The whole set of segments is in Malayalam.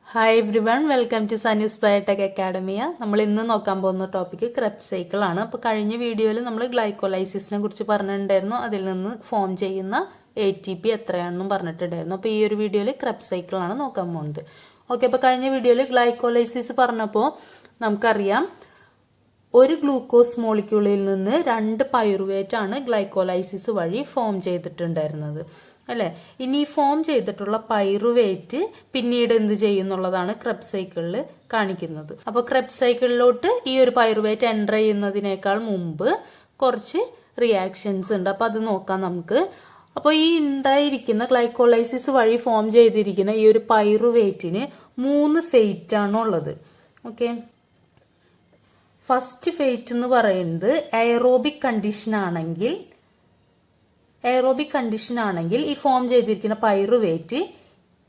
Hi everyone, welcome to Sanus biotech academia. നമ്മൾ ഇന്ന് നോക്കാൻ പോകുന്ന ടോപ്പിക് ക്രെബ്സ് സൈക്കിൾ ആണ്. അപ്പോൾ കഴിഞ്ഞ വീഡിയോയിൽ നമ്മൾ ഗ്ലൈക്കോലൈസിസിനെ കുറിച്ച് പറഞ്ഞിട്ടുണ്ടായിരുന്നു. അതിൽ നിന്ന് ഫോം ചെയ്യുന്ന ATP എത്രയാണെന്നും പറഞ്ഞിട്ടുണ്ടായിരുന്നു. അപ്പോൾ ഈ ഒരു വീഡിയോയിൽ ക്രെബ്സ് സൈക്കിൾ ആണ് നോക്കാൻ പോകുന്നത്. ഓക്കെ, അപ്പോൾ കഴിഞ്ഞ വീഡിയോയിൽ ഗ്ലൈക്കോലൈസിസ് പറഞ്ഞപ്പോൾ നമുക്കറിയാം ഒരു ഗ്ലൂക്കോസ് മോളിക്യൂളിൽ നിന്ന് 2 പൈറുവേറ്റ് ആണ് ഗ്ലൈക്കോലൈസിസ് വഴി ഫോം ചെയ്തിട്ടുണ്ടായിരുന്നത് അല്ലേ. ഇനി ഫോം ചെയ്തിട്ടുള്ള പൈറുവേറ്റ് പിന്നീട് എന്ത് ചെയ്യുന്നുള്ളതാണ് ക്രെബ്സ് സൈക്കിളിൽ കാണിക്കുന്നത്. അപ്പോൾ ക്രെബ്സ് സൈക്കിളിലോട്ട് ഈ ഒരു പൈറുവേറ്റ് എൻ്റർ ചെയ്യുന്നതിനേക്കാൾ മുമ്പ് കുറച്ച് റിയാക്ഷൻസ് ഉണ്ട്. അപ്പോൾ അത് നോക്കാം നമുക്ക്. അപ്പോൾ ഈ ഉണ്ടായിരിക്കുന്ന ഗ്ലൈക്കോലൈസിസ് വഴി ഫോം ചെയ്തിരിക്കുന്ന ഈ ഒരു പൈറുവേറ്റിന് 3 ഫേറ്റ് ആണുള്ളത്. ഓക്കെ, ഫസ്റ്റ് ഫേറ്റ് എന്ന് പറയുന്നത് എയറോബിക് കണ്ടീഷൻ ആണെങ്കിൽ ഈ ഫോം ചെയ്തിരിക്കുന്ന പൈറുവേറ്റ്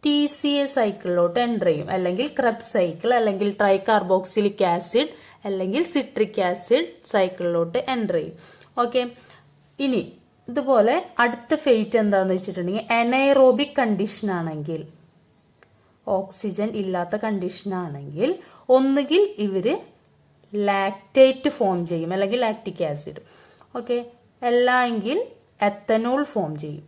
TCA സൈക്കിളിലോട്ട് എൻ്റർ ചെയ്യും, അല്ലെങ്കിൽ ക്രെബ്സ് സൈക്കിൾ, അല്ലെങ്കിൽ ട്രൈ കാർബോക്സിലിക് ആസിഡ്, അല്ലെങ്കിൽ സിട്രിക് ആസിഡ് സൈക്കിളിലോട്ട് എൻ്റർ ചെയ്യും. ഓക്കെ, ഇനി ഇതുപോലെ അടുത്ത ഫേറ്റ് എന്താന്ന് വെച്ചിട്ടുണ്ടെങ്കിൽ എനൈറോബിക് കണ്ടീഷൻ ആണെങ്കിൽ, ഓക്സിജൻ ഇല്ലാത്ത കണ്ടീഷൻ ആണെങ്കിൽ ഒന്നുകിൽ ഇവര് ലാക്ടേറ്റ് ഫോം ചെയ്യും, അല്ലെങ്കിൽ ലാക്റ്റിക് ആസിഡ്. ഓക്കെ, അല്ലെങ്കിൽ എത്തനോൾ ഫോം ചെയ്യും.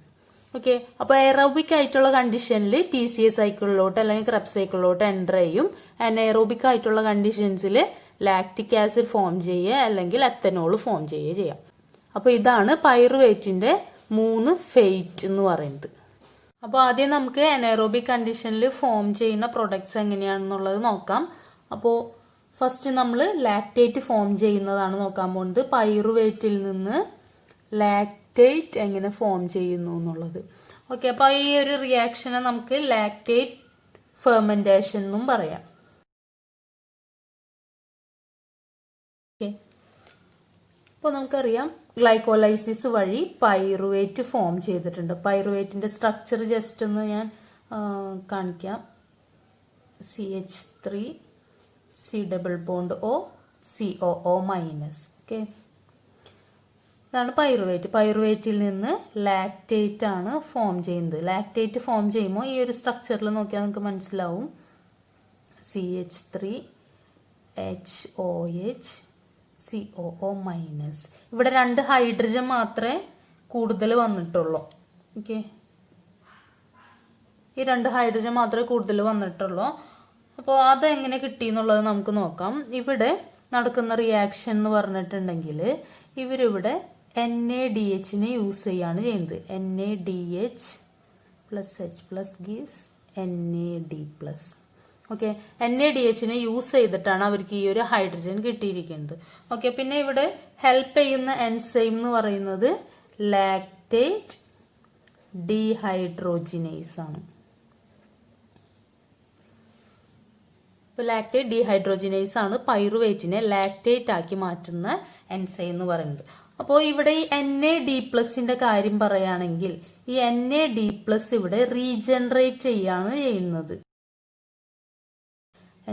ഓക്കെ, അപ്പോൾ എയറോബിക് ആയിട്ടുള്ള കണ്ടീഷനിൽ TCA സൈക്കിളിലോട്ട് അല്ലെങ്കിൽ ക്രെബ്സ് സൈക്കിളിലോട്ട് എൻ്റർ ചെയ്യും. അനൈറോബിക് ആയിട്ടുള്ള കണ്ടീഷൻസിൽ ലാക്റ്റിക് ആസിഡ് ഫോം ചെയ്യുക, അല്ലെങ്കിൽ എത്തനോൾ ഫോം ചെയ്യുക ചെയ്യാം. അപ്പോൾ ഇതാണ് പൈറുവേറ്റിന്റെ 3 ഫേറ്റ് എന്ന് പറയുന്നത്. അപ്പോൾ ആദ്യം നമുക്ക് അനൈറോബിക് കണ്ടീഷനിൽ ഫോം ചെയ്യുന്ന പ്രൊഡക്ട്സ് എങ്ങനെയാണെന്നുള്ളത് നോക്കാം. അപ്പോൾ ഫസ്റ്റ് നമ്മൾ ലാക്ടേറ്റ് ഫോം ചെയ്യുന്നതാണ് നോക്കാൻ പോകുന്നത്. പൈറുവേറ്റിൽ നിന്ന് ലാക്ടേറ്റ് എങ്ങനെ ഫോം ചെയ്യുന്നു എന്നുള്ളത്. ഓക്കെ, അപ്പോൾ ഈ ഒരു റിയാക്ഷനെ നമുക്ക് ലാക്ടേറ്റ് ഫെർമെന്റേഷൻ എന്നും പറയാം. ഓക്കെ, അപ്പോൾ നമുക്കറിയാം ഗ്ലൈക്കോലൈസിസ് വഴി പൈറുവേറ്റ് ഫോം ചെയ്തിട്ടുണ്ട്. പൈറുവേറ്റിന്റെ സ്ട്രക്ചർ ജസ്റ്റ് ഒന്ന് ഞാൻ കാണിക്കാം. CH3 C double bond O COO minus. Okay, ഇതാണ് പൈറുവേറ്റ്. പൈറുവേറ്റിൽ നിന്ന് ലാക്ടേറ്റ് ആണ് ഫോം ചെയ്യുന്നത്. ലാക്ടേറ്റ് ഫോം ചെയ്യുമ്പോൾ ഈ ഒരു സ്ട്രക്ചറിൽ നോക്കിയാൽ നമുക്ക് മനസ്സിലാവും. CH3 HOH COO minus. ഇവിടെ 2 ഹൈഡ്രജൻ മാത്രമേ കൂടുതൽ വന്നിട്ടുള്ളൂ. ഓക്കെ, ഈ 2 ഹൈഡ്രജൻ മാത്രമേ കൂടുതൽ വന്നിട്ടുള്ളൂ. അപ്പോൾ അതെങ്ങനെ കിട്ടി എന്നുള്ളത് നമുക്ക് നോക്കാം. ഇവിടെ നടക്കുന്ന റിയാക്ഷൻ എന്ന് പറഞ്ഞിട്ടുണ്ടെങ്കിൽ ഇവരിവിടെ NADH യൂസ് ചെയ്യാണ് ചെയ്യുന്നത്. NADH പ്ലസ് H പ്ലസ് ഗീസ് NAD plus. Okay, NADH use ചെയ്തിട്ടാണ് അവർക്ക് ഈ ഒരു ഹൈഡ്രജൻ കിട്ടിയിരിക്കുന്നത്. ഓക്കെ, പിന്നെ ഇവിടെ ഹെൽപ്പ് ചെയ്യുന്ന എൻസൈം എന്ന് പറയുന്നത് ലാക്ടേറ്റ് ഡീഹൈഡ്രോജിനേസ് ആണ്. ലാക്ടേറ്റ് ഡീഹൈഡ്രോജിനേസ് ആണ് പൈറുവേറ്റിനെ ലാക്ടേറ്റ് ആക്കി മാറ്റുന്ന എൻസൈം എന്ന് പറയുന്നത്. അപ്പോൾ ഇവിടെ ഈ NAD+ കാര്യം പറയുകയാണെങ്കിൽ ഈ NAD+ ഇവിടെ റീജനറേറ്റ് ചെയ്യാണ് ചെയ്യുന്നത്.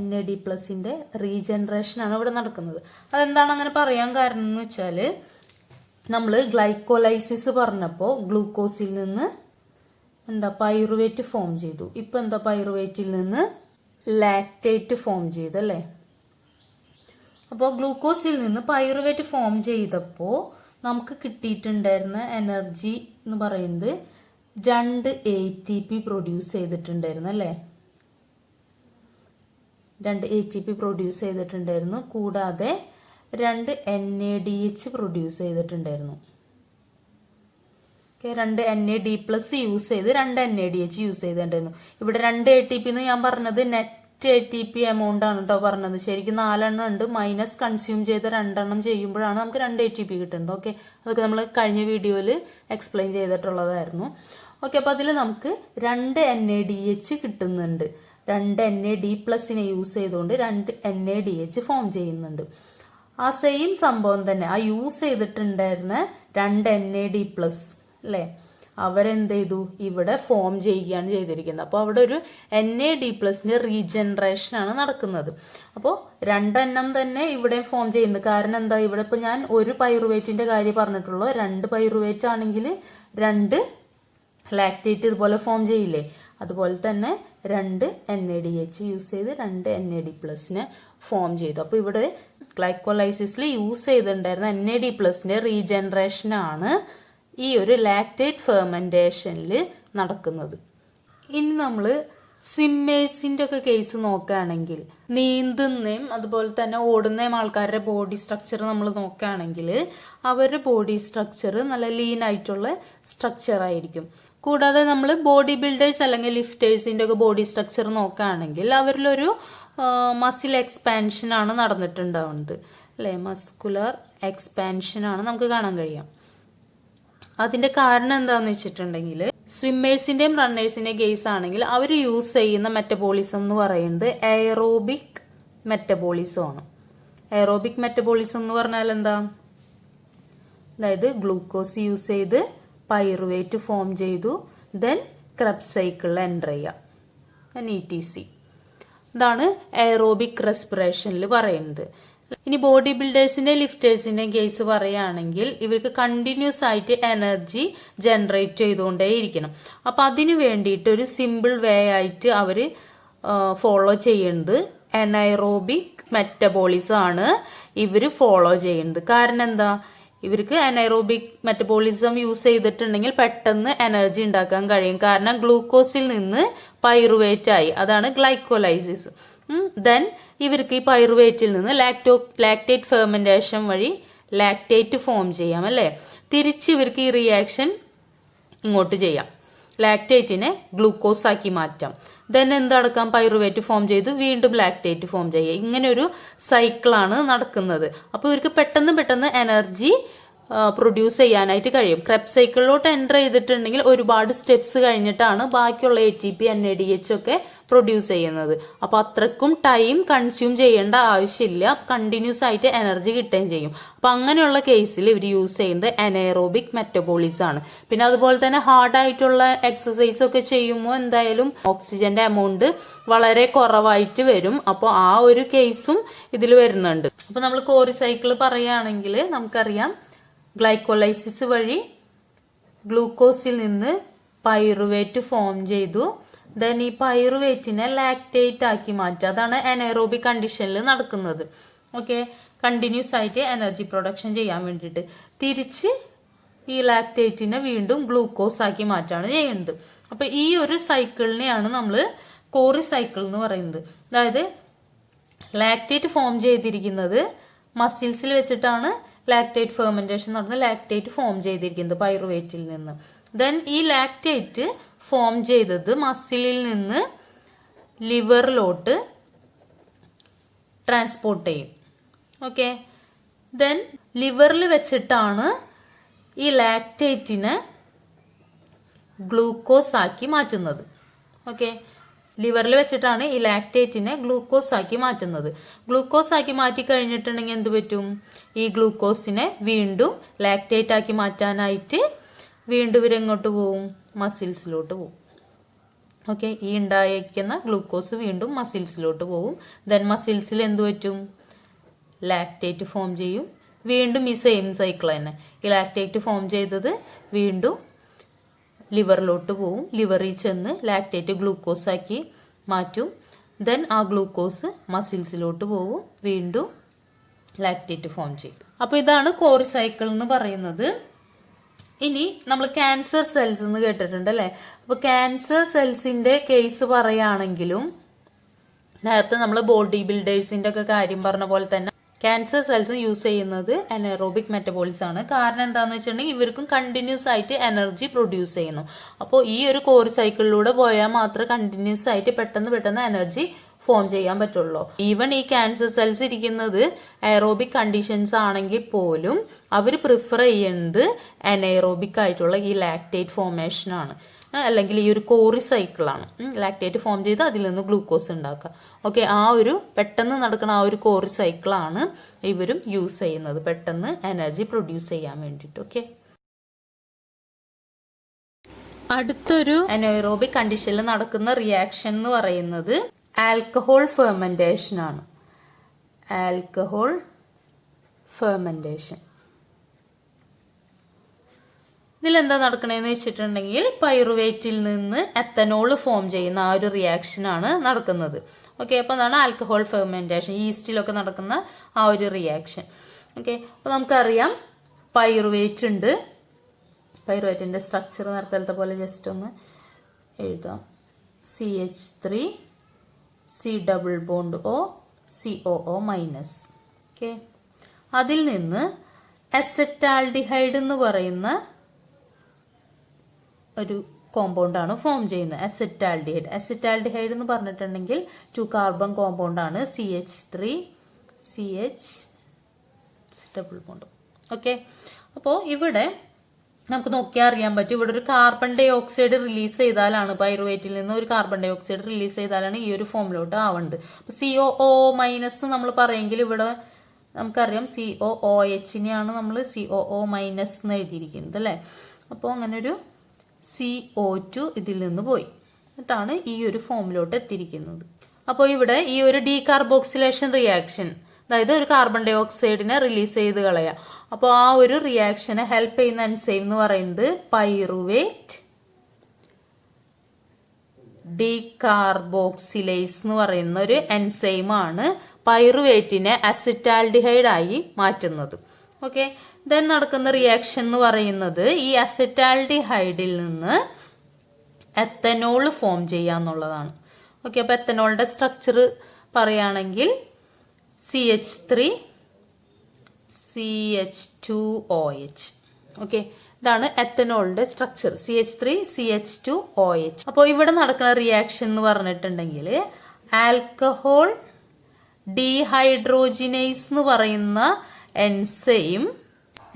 NAD+ന്റെ റീജനറേഷൻ ആണ് ഇവിടെ നടക്കുന്നത്. അതെന്താണ് അങ്ങനെ പറയാൻ കാരണം എന്ന് വെച്ചാൽ, നമ്മൾ ഗ്ലൈക്കോലൈസിസ് പറഞ്ഞപ്പോൾ ഗ്ലൂക്കോസിൽ നിന്ന് പൈറുവേറ്റ് ഫോം ചെയ്തു. ഇപ്പൊ പൈറുവേറ്റിൽ നിന്ന് ലാക്ടേറ്റ് ഫോം ചെയ്തു അല്ലേ. അപ്പോൾ ഗ്ലൂക്കോസിൽ നിന്ന് പൈറുവേറ്റ് ഫോം ചെയ്തപ്പോൾ നമുക്ക് കിട്ടിയിട്ടുണ്ടായിരുന്ന എനർജി എന്ന് പറയുന്നത് 2 ATP പ്രൊഡ്യൂസ് ചെയ്തിട്ടുണ്ടായിരുന്നു അല്ലേ. 2 ATP പ്രൊഡ്യൂസ് ചെയ്തിട്ടുണ്ടായിരുന്നു. കൂടാതെ 2 NADH പ്രൊഡ്യൂസ് ചെയ്തിട്ടുണ്ടായിരുന്നു. 2 NAD+ യൂസ് ചെയ്ത് 2 NADH യൂസ് ചെയ്തിട്ടുണ്ടായിരുന്നു. ഇവിടെ 2 ATP എന്ന് ഞാൻ പറഞ്ഞത് നെറ്റ് ATP എമൗണ്ട് ആണ് കേട്ടോ പറഞ്ഞത്. ശരിക്കും 4 എണ്ണം ഉണ്ട്. മൈനസ് കൺസ്യൂം ചെയ്ത 2 എണ്ണം ചെയ്യുമ്പോഴാണ് നമുക്ക് 2 ATP കിട്ടുന്നത്. ഓക്കെ, അതൊക്കെ നമ്മൾ കഴിഞ്ഞ വീഡിയോയിൽ എക്സ്പ്ലെയിൻ ചെയ്തിട്ടുള്ളതായിരുന്നു. ഓക്കെ, അപ്പോൾ അതിൽ നമുക്ക് 2 NADH കിട്ടുന്നുണ്ട്. 2 NAD+ യൂസ് ചെയ്തുകൊണ്ട് 2 NADH ഫോം ചെയ്യുന്നുണ്ട്. ആ സെയിം സംഭവം തന്നെ ആ യൂസ് ചെയ്തിട്ടുണ്ടായിരുന്ന 2 NAD+ അല്ലേ, അവരെന്ത് ചെയ്തു, ഇവിടെ ഫോം ചെയ്യുകയാണ് ചെയ്തിരിക്കുന്നത്. അപ്പോൾ അവിടെ ഒരു NAD+ന്റെ റീജനറേഷൻ ആണ് നടക്കുന്നത്. അപ്പോൾ 2 എണ്ണം തന്നെ ഇവിടെ ഫോം ചെയ്യുന്നുണ്ട്. കാരണം എന്താ, ഇവിടെ ഇപ്പോൾ ഞാൻ ഒരു പൈറുവേറ്റിന്റെ കാര്യം പറഞ്ഞിട്ടുള്ളൂ. 2 പൈറുവേറ്റ് ആണെങ്കിൽ 2 ലാക്ടേറ്റ് ഇതുപോലെ ഫോം ചെയ്യില്ലേ, അതുപോലെ തന്നെ 2 NADH യൂസ് ചെയ്ത് 2 NAD+നെ ഫോം ചെയ്തു. അപ്പോൾ ഇവിടെ ഗ്ലൈക്കോലൈസിസിൽ യൂസ് ചെയ്തിട്ടുണ്ടായിരുന്ന NAD+ന്റെ റീജനറേഷൻ ആണ് ഈ ഒരു ലാക്ടേറ്റ് ഫെർമെന്റേഷനിൽ നടക്കുന്നത്. ഇനി നമ്മൾ സ്വിമ്മേഴ്സിന്റെ ഒക്കെ കേസ് നോക്കുകയാണെങ്കിൽ, നീന്തുന്നതും അതുപോലെ തന്നെ ഓടുന്നതും ആൾക്കാരുടെ ബോഡി സ്ട്രക്ചർ നമ്മൾ നോക്കുകയാണെങ്കിൽ അവരുടെ ബോഡി സ്ട്രക്ചർ നല്ല ലീൻ ആയിട്ടുള്ള സ്ട്രക്ചർ ആയിരിക്കും. കൂടാതെ നമ്മൾ ബോഡി ബിൽഡേഴ്സ് അല്ലെങ്കിൽ ലിഫ്റ്റേഴ്സിന്റെ ഒക്കെ ബോഡി സ്ട്രക്ചർ നോക്കുകയാണെങ്കിൽ അവരിലൊരു മസിൽ എക്സ്പാൻഷൻ ആണ് നടന്നിട്ടുണ്ടാവുന്നത് അല്ലെ, മസ്കുലർ എക്സ്പാൻഷൻ ആണ് നമുക്ക് കാണാൻ കഴിയാം. അതിന്റെ കാരണം എന്താന്ന് വെച്ചിട്ടുണ്ടെങ്കിൽ സ്വിമ്മേഴ്സിന്റെയും റണ്ണേഴ്സിന്റെയും കേസ് ആണെങ്കിൽ അവർ യൂസ് ചെയ്യുന്ന മെറ്റബോളിസം എന്ന് പറയുന്നത് എയറോബിക് മെറ്റബോളിസം ആണ്. എയറോബിക് മെറ്റബോളിസം എന്ന് പറഞ്ഞാൽ എന്താ, അതായത് ഗ്ലൂക്കോസ് യൂസ് ചെയ്ത് പൈറുവേറ്റ് ഫോം ചെയ്തു, ദെൻ ക്രബ് സൈക്കിളിൽ എൻ്റർ ചെയ്യുക, ETC. ഇതാണ് എയറോബിക് റെസ്പിറേഷനിൽ പറയുന്നത്. ഇനി ബോഡി ബിൽഡേഴ്സിന്റെ ലിഫ്റ്റേഴ്സിന്റെ കേസ് പറയുകയാണെങ്കിൽ ഇവർക്ക് കണ്ടിന്യൂസ് ആയിട്ട് എനർജി ജനറേറ്റ് ചെയ്തുകൊണ്ടേയിരിക്കണം. അപ്പൊ അതിനു വേണ്ടിയിട്ട് ഒരു സിമ്പിൾ വേ ആയിട്ട് അവര് ഫോളോ ചെയ്യുന്നത് എനൈറോബിക് മെറ്റബോളിസം ആണ് ഇവര് ഫോളോ ചെയ്യുന്നത്. കാരണം എന്താ, ഇവർക്ക് അനൈറോബിക് മെറ്റബോളിസം യൂസ് ചെയ്തിട്ടുണ്ടെങ്കിൽ പെട്ടെന്ന് എനർജി ഉണ്ടാക്കാൻ കഴിയും. കാരണം ഗ്ലൂക്കോസിൽ നിന്ന് പൈറുവേറ്റ് ആയി, അതാണ് ഗ്ലൈക്കോലൈസിസ്. ദെൻ ഇവർക്ക് ഈ പൈറുവേറ്റിൽ നിന്ന് ലാക്ടേറ്റ് ഫെർമെന്റേഷൻ വഴി ലാക്ടേറ്റ് ഫോം ചെയ്യാം അല്ലേ. തിരിച്ച് ഇവർക്ക് ഈ റിയാക്ഷൻ ഇങ്ങോട്ട് ചെയ്യാം, ലാക്ടേറ്റിനെ ഗ്ലൂക്കോസ് ആക്കി മാറ്റാം. ദെൻ എന്തടക്കാം, പൈറുവേറ്റ് ഫോം ചെയ്ത് വീണ്ടും ലാക്ടേറ്റ് ഫോം ചെയ്യുക. ഇങ്ങനെ ഒരു സൈക്കിളാണ് നടക്കുന്നത്. അപ്പോൾ ഇവർക്ക് പെട്ടെന്ന് എനർജി പ്രൊഡ്യൂസ് ചെയ്യാനായിട്ട് കഴിയും. ക്രെബ് സൈക്കിളിലോട്ട് എൻ്റർ ചെയ്തിട്ടുണ്ടെങ്കിൽ ഒരുപാട് സ്റ്റെപ്സ് കഴിഞ്ഞിട്ടാണ് ബാക്കിയുള്ള ATP NADH ഒക്കെ പ്രൊഡ്യൂസ് ചെയ്യുന്നത്. അപ്പൊ അത്രക്കും ടൈം കൺസ്യൂം ചെയ്യേണ്ട ആവശ്യമില്ല, കണ്ടിന്യൂസ് ആയിട്ട് എനർജി കിട്ടുകയും ചെയ്യും. അപ്പൊ അങ്ങനെയുള്ള കേസിൽ ഇവർ യൂസ് ചെയ്യുന്നത് അനൈറോബിക് മെറ്റബോളിസം ആണ്. പിന്നെ അതുപോലെ തന്നെ ഹാർഡ് ആയിട്ടുള്ള എക്സസൈസ് ഒക്കെ ചെയ്യുമ്പോൾ എന്തായാലും ഓക്സിജന്റെ എമൗണ്ട് വളരെ കുറവായിട്ട് വരും. അപ്പോൾ ആ ഒരു കേസും ഇതിൽ വരുന്നുണ്ട്. അപ്പൊ നമ്മൾ കോറി സൈക്കിൾ പറയുകയാണെങ്കിൽ നമുക്കറിയാം, ഗ്ലൈക്കോലൈസിസ് വഴി ഗ്ലൂക്കോസിൽ നിന്ന് പൈറുവേറ്റ് ഫോം ചെയ്തു, ദെൻ ഈ പൈറുവേറ്റിനെ ലാക്ടേറ്റ് ആക്കി മാറ്റുക. അതാണ് അനൈറോബിക് കണ്ടീഷനിൽ നടക്കുന്നത്. ഓക്കെ, കണ്ടിന്യൂസ് ആയിട്ട് എനർജി പ്രൊഡക്ഷൻ ചെയ്യാൻ വേണ്ടിയിട്ട് തിരിച്ച് ഈ ലാക്ടേറ്റിനെ വീണ്ടും ഗ്ലൂക്കോസ് ആക്കി മാറ്റാണ് ചെയ്യുന്നത്. അപ്പൊ ഈ ഒരു സൈക്കിളിനെയാണ് നമ്മൾ കോറി സൈക്കിൾ എന്ന് പറയുന്നത്. അതായത് ലാക്ടേറ്റ് ഫോം ചെയ്തിരിക്കുന്നത് മസിൽസിൽ വെച്ചിട്ടാണ് ലാക്ടേറ്റ് ഫെർമെന്റേഷൻ നടന്ന് ലാക്ടേറ്റ് ഫോം ചെയ്തിരിക്കുന്നത് പൈറുവേറ്റിൽ നിന്ന്. ദെൻ ഈ ലാക്ടേറ്റ് ഫോം ചെയ്തത് മസിലിൽ നിന്ന് ലിവറിലോട്ട് ട്രാൻസ്പോർട്ട് ചെയ്യും. ഓക്കെ, ദെൻ ലിവറിൽ വെച്ചിട്ടാണ് ഈ ലാക്ടേറ്റിനെ ഗ്ലൂക്കോസ് ആക്കി മാറ്റുന്നത്. ഓക്കെ, ലിവറിൽ വെച്ചിട്ടാണ് ഈ ലാക്ടേറ്റിനെ ഗ്ലൂക്കോസ് ആക്കി മാറ്റുന്നത്. ഗ്ലൂക്കോസ് ആക്കി മാറ്റി കഴിഞ്ഞിട്ടുണ്ടെങ്കിൽ എന്ത് പറ്റും, ഈ ഗ്ലൂക്കോസിനെ വീണ്ടും ലാക്ടേറ്റ് ആക്കി മാറ്റാനായിട്ട് വീണ്ടും ഇവരെങ്ങോട്ട് പോവും, മസിൽസിലോട്ട് പോവും. ഓക്കെ, ഈ ഉണ്ടായിരിക്കുന്ന ഗ്ലൂക്കോസ് വീണ്ടും മസിൽസിലോട്ട് പോവും. ദെൻ മസിൽസിൽ എന്ത് പറ്റും, ലാക്ടേറ്റ് ഫോം ചെയ്യും. വീണ്ടും ഈ സെയിം സൈക്കിൾ തന്നെ, ഈ ലാക്ടേറ്റ് ഫോം ചെയ്തത് വീണ്ടും ലിവറിലോട്ട് പോവും. ലിവറിൽ ചെന്ന് ലാക്ടേറ്റ് ഗ്ലൂക്കോസ് ആക്കി മാറ്റും. ദെൻ ആ ഗ്ലൂക്കോസ് മസിൽസിലോട്ട് പോവും, വീണ്ടും ലാക്ടേറ്റ് ഫോം ചെയ്യും. അപ്പോൾ ഇതാണ് കോറി സൈക്കിൾ എന്ന് പറയുന്നത്. ഇനി നമ്മൾ ക്യാൻസർ സെൽസ് എന്ന് കേട്ടിട്ടുണ്ട് അല്ലേ. അപ്പോൾ ക്യാൻസർ സെൽസിന്റെ കേസ് പറയുകയാണെങ്കിലും നേരത്തെ നമ്മൾ ബോഡി ബിൽഡേഴ്സിന്റെ ഒക്കെ കാര്യം പറഞ്ഞ പോലെ തന്നെ ക്യാൻസർ സെൽസ് യൂസ് ചെയ്യുന്നത് അനൈറോബിക് മെറ്റബോളിസം ആണ്. കാരണം എന്താണെന്ന് വെച്ചിട്ടുണ്ടെങ്കിൽ ഇവർക്കും കണ്ടിന്യൂസ് ആയിട്ട് എനർജി പ്രൊഡ്യൂസ് ചെയ്യുന്നു. അപ്പോൾ ഈ ഒരു കോറി സൈക്കിളിലൂടെ പോയാൽ മാത്രമേ കണ്ടിന്യൂസ് ആയിട്ട് പെട്ടെന്ന് എനർജി ഫോം ചെയ്യാൻ പറ്റുള്ളൂ. ഈവൻ ഈ ക്യാൻസർ സെൽസ് ഇരിക്കുന്നത് എയറോബിക് കണ്ടീഷൻസ് ആണെങ്കിൽ പോലും അവർ പ്രിഫർ ചെയ്യുന്നത് അനൈറോബിക് ആയിട്ടുള്ള ഈ ലാക്ടേറ്റ് ഫോർമേഷൻ ആണ്, അല്ലെങ്കിൽ ഈ ഒരു കോറി സൈക്കിളാണ്. ലാക്ടേറ്റ് ഫോം ചെയ്ത് അതിൽ നിന്ന് ഗ്ലൂക്കോസ് ഉണ്ടാക്കുക. ഓക്കെ, ആ ഒരു പെട്ടെന്ന് നടക്കുന്ന ആ ഒരു കോറി സൈക്കിളാണ് ഇവരും യൂസ് ചെയ്യുന്നത് പെട്ടെന്ന് എനർജി പ്രൊഡ്യൂസ് ചെയ്യാൻ വേണ്ടിയിട്ട്. ഓക്കെ, അടുത്തൊരു അനോറോബിക് കണ്ടീഷനിൽ നടക്കുന്ന റിയാക്ഷൻ എന്ന് പറയുന്നത് ആൽക്കഹോൾ ഫെർമെന്റേഷൻ ആണ്. Alcohol fermentation. ഇതിലെന്താ നടക്കണേന്ന് വെച്ചിട്ടുണ്ടെങ്കിൽ പൈറുവേറ്റിൽ നിന്ന് എത്തനോൾ ഫോം ചെയ്യുന്ന ആ ഒരു റിയാക്ഷൻ ആണ് നടക്കുന്നത്. ഓക്കെ, അപ്പോൾ അതാണ് ആൽക്കഹോൾ ഫെർമെന്റേഷൻ, ഈസ്റ്റിലൊക്കെ നടക്കുന്ന ആ ഒരു റിയാക്ഷൻ. ഓക്കെ, അപ്പോൾ നമുക്കറിയാം പൈറുവേറ്റ് ഉണ്ട്. പൈറുവേറ്റിന്റെ സ്ട്രക്ചർ നേരത്തെ പോലെ ജസ്റ്റ് ഒന്ന് എഴുതാം. CH3 C double bond O COO minus. Okay, അതിൽ നിന്ന് അസെറ്റാൽഡിഹൈഡ് എന്ന് പറയുന്ന ഒരു കോമ്പൗണ്ട് ആണ് ഫോം ചെയ്യുന്നത്. അസെറ്റാൽഡിഹൈഡ്. അസെറ്റാൽഡിഹൈഡ് എന്ന് പറഞ്ഞിട്ടുണ്ടെങ്കിൽ 2 കാർബൺ കോമ്പൗണ്ട് ആണ്. CH3 CH double bond. Okay, അപ്പോൾ ഇവിടെ നമുക്ക് നോക്കിയാൽ അറിയാൻ പറ്റും, ഇവിടെ ഒരു കാർബൺ ഡൈ ഓക്സൈഡ് റിലീസ് ചെയ്താലാണ്, പൈറുവേറ്റിൽ നിന്ന് ഒരു കാർബൺ ഡൈ ഓക്സൈഡ് റിലീസ് ചെയ്താലാണ് ഈ ഒരു ഫോമിലോട്ട് ആവേണ്ടത്. അപ്പൊ COO മൈനസ് നമ്മൾ പറയുമെങ്കിൽ ഇവിടെ നമുക്കറിയാം COOH-നെയാണ് നമ്മൾ COO മൈനസ് എന്ന് എഴുതിയിരിക്കുന്നത് അല്ലേ. അപ്പോൾ അങ്ങനെ ഒരു CO2 ഇതിൽ നിന്ന് പോയി, എന്നിട്ടാണ് ഈ ഒരു ഫോമിലോട്ട് എത്തിയിരിക്കുന്നത്. അപ്പോൾ ഇവിടെ ഈ ഒരു ഡീകാർബോക്സിലേഷൻ റിയാക്ഷൻ, അതായത് ഒരു കാർബൺ ഡൈ ഓക്സൈഡിനെ റിലീസ് ചെയ്ത് കളയാം. അപ്പോൾ ആ ഒരു റിയാക്ഷനെ ഹെൽപ്പ് ചെയ്യുന്ന എൻസൈം എന്ന് പറയുന്നത് പൈറുവേറ്റ് ഡീകാർബോക്സിലേസ് എന്ന് പറയുന്ന ഒരു എൻസൈമാണ് പൈറുവേറ്റിനെ അസെറ്റാൽഡിഹൈഡ് ആയി മാറ്റുന്നത്. ഓക്കെ, ദെൻ നടക്കുന്ന റിയാക്ഷൻ എന്ന് പറയുന്നത് ഈ അസെറ്റാൽഡിഹൈഡിൽ നിന്ന് എത്തനോൾ ഫോം ചെയ്യാന്നുള്ളതാണ്. ഓക്കെ, അപ്പോൾ എത്തനോളിന്റെ സ്ട്രക്ചർ പറയുകയാണെങ്കിൽ CH3 CH2OH. ഓക്കെ, ഇതാണ് എത്തനോളിന്റെ സ്ട്രക്ചർ, CH3 CH2OH. അപ്പോൾ ഇവിടെ നടക്കുന്ന റിയാക്ഷൻ എന്ന് പറഞ്ഞിട്ടുണ്ടെങ്കിൽ ആൽക്കഹോൾ ഡീഹൈഡ്രോജിനേസ് എന്ന് പറയുന്ന എൻസൈം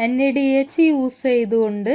NADH യൂസ് ചെയ്തുകൊണ്ട്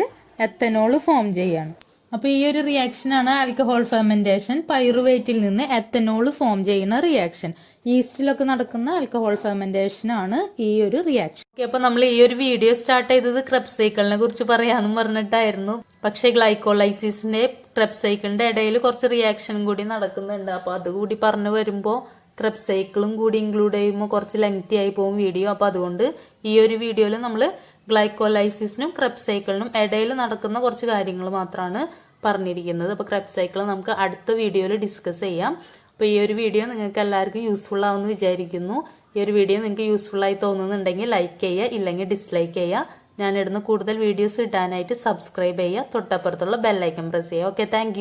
എത്തനോൾ ഫോം ചെയ്യാണ്. അപ്പോൾ ഈ ഒരു റിയാക്ഷനാണ് ആൽക്കഹോൾ ഫെർമെന്റേഷൻ. പൈറുവേറ്റിൽ നിന്ന് എത്തനോൾ ഫോം ചെയ്യുന്ന റിയാക്ഷൻ. ഈസ്റ്റിലൊക്കെ നടക്കുന്ന ആൽക്കഹോൾ ഫെർമെന്റേഷൻ ആണ് ഈ ഒരു റിയാക്ഷൻ. ഓക്കെ, അപ്പോൾ നമ്മൾ ഈ ഒരു വീഡിയോ സ്റ്റാർട്ട് ചെയ്തത് ക്രെബ്സ് സൈക്കിളിനെ കുറിച്ച് പറയാമെന്ന് പറഞ്ഞിട്ടായിരുന്നു. പക്ഷേ ഗ്ലൈക്കോളൈസിസിന്റെ ക്രെബ്സ് സൈക്കിളിന്റെ ഇടയിൽ കുറച്ച് റിയാക്ഷനും കൂടി നടക്കുന്നുണ്ട്. അപ്പോൾ അതുകൂടി പറഞ്ഞു വരുമ്പോൾ ക്രെബ്സ് സൈക്കിളും കൂടി ഇൻക്ലൂഡ് ചെയ്യുമ്പോൾ കുറച്ച് ലെങ്തി ആയി പോകും വീഡിയോ. അപ്പോൾ അതുകൊണ്ട് ഈ ഒരു വീഡിയോയിൽ നമ്മൾ ഗ്ലൈക്കോലൈസിസിനും ക്രെബ്സ് സൈക്കിളിനും ഇടയിൽ നടക്കുന്ന കുറച്ച് കാര്യങ്ങൾ മാത്രമാണ് പറഞ്ഞിരിക്കുന്നത്. അപ്പോൾ ക്രെബ്സ് സൈക്കിൾ നമുക്ക് അടുത്ത വീഡിയോയിൽ ഡിസ്കസ് ചെയ്യാം. അപ്പോൾ ഈ ഒരു വീഡിയോ നിങ്ങൾക്ക് എല്ലാവർക്കും യൂസ്ഫുൾ ആവുമെന്ന് വിചാരിക്കുന്നു. ഈ ഒരു വീഡിയോ നിങ്ങൾക്ക് യൂസ്ഫുൾ ആയി തോന്നുന്നുണ്ടെങ്കിൽ ലൈക്ക് ചെയ്യുക, ഇല്ലെങ്കിൽ ഡിസ്ലൈക്ക് ചെയ്യുക. ഞാനിടുന്ന കൂടുതൽ വീഡിയോസ് ഇടാനായിട്ട് സബ്സ്ക്രൈബ് ചെയ്യുക, തൊട്ടപ്പുറത്തുള്ള ബെല്ലൈക്കൺ പ്രസ് ചെയ്യുക. Okay, thank